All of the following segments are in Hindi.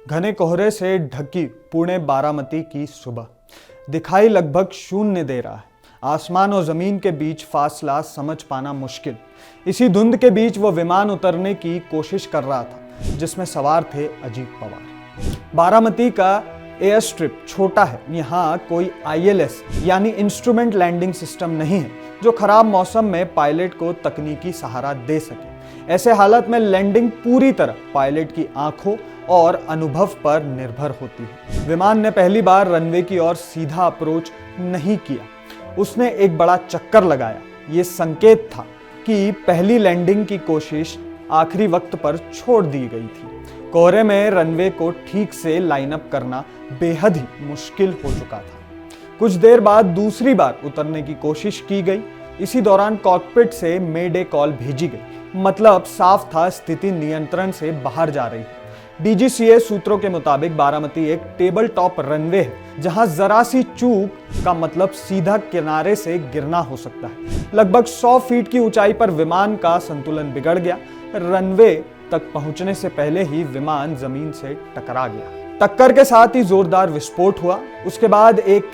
घने कोहरे से ढकी पुणे बारामती की सुबह दिखाई लगभग शून्य दे रहा है। आसमान और जमीन के बीच फासला समझ पाना मुश्किल। इसी धुंध के बीच वो विमान उतरने की कोशिश कर रहा था जिसमें सवार थे अजीत पवार। बारामती का एयर स्ट्रिप छोटा है। यहाँ कोई ILS यानी इंस्ट्रूमेंट लैंडिंग सिस्टम नहीं है जो खराब मौसम में पायलट को तकनीकी सहारा दे सके। ऐसे हालत में लैंडिंग पूरी तरह पायलट की आंखों और अनुभव पर निर्भर होती है। विमान ने पहली बार रनवे की ओर सीधा अप्रोच नहीं किया, उसने एक बड़ा चक्कर लगाया। ये संकेत था कि पहली लैंडिंग की कोशिश आखिरी वक्त पर छोड़ दी गई थी। कोहरे में रनवे को ठीक से लाइन अप करना बेहद ही मुश्किल हो चुका था। कुछ देर बाद दूसरी बार उतरने की कोशिश की गई। इसी दौरान कॉकपिट से मेडे कॉल भेजी गई। मतलब साफ था स्थिति नियंत्रण से बाहर जा रही है। DGCA सूत्रों के मुताबिक बारामती एक टेबल टॉप रनवे है जहां जरा सी चूक का मतलब सीधा किनारे से गिरना हो सकता है। लगभग 100 फीट की ऊंचाई पर विमान का संतुलन बिगड़ गया। रनवे तक पहुंचने से पहले ही विमान जमीन से टकरा गया। टक्कर के साथ ही जोरदार विस्फोट हुआ। उसके बाद एक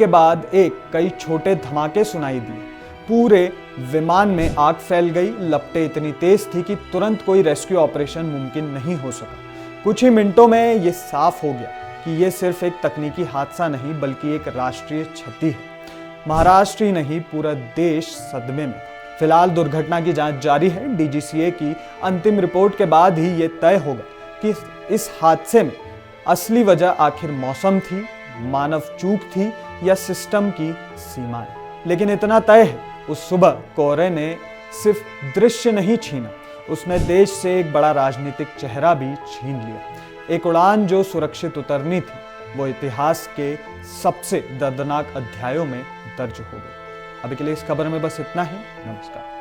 कई छोटे धमाके सुनाई दिए। पूरे विमान में आग फैल गई। लपटें इतनी तेज थी कि तुरंत कोई रेस्क्यू ऑपरेशन मुमकिन नहीं हो सका। कुछ ही मिनटों में यह साफ हो गया कि यह सिर्फ एक तकनीकी हादसा नहीं बल्कि एक राष्ट्रीय क्षति है। महाराष्ट्र ही नहीं पूरा देश सदमे में। फिलहाल दुर्घटना की जांच जारी है। DGCA की अंतिम रिपोर्ट के बाद ही यह तय होगा कि इस हादसे में असली वजह आखिर मौसम थी, मानव चूक थी या सिस्टम की सीमाएं। लेकिन इतना तय है, उस सुबह कोहरे ने सिर्फ दृश्य नहीं छीना, उसने देश से एक बड़ा राजनीतिक चेहरा भी छीन लिया। एक उड़ान जो सुरक्षित उतरनी थी वो इतिहास के सबसे दर्दनाक अध्यायों में दर्ज हो गई। अभी के लिए इस खबर में बस इतना ही। नमस्कार।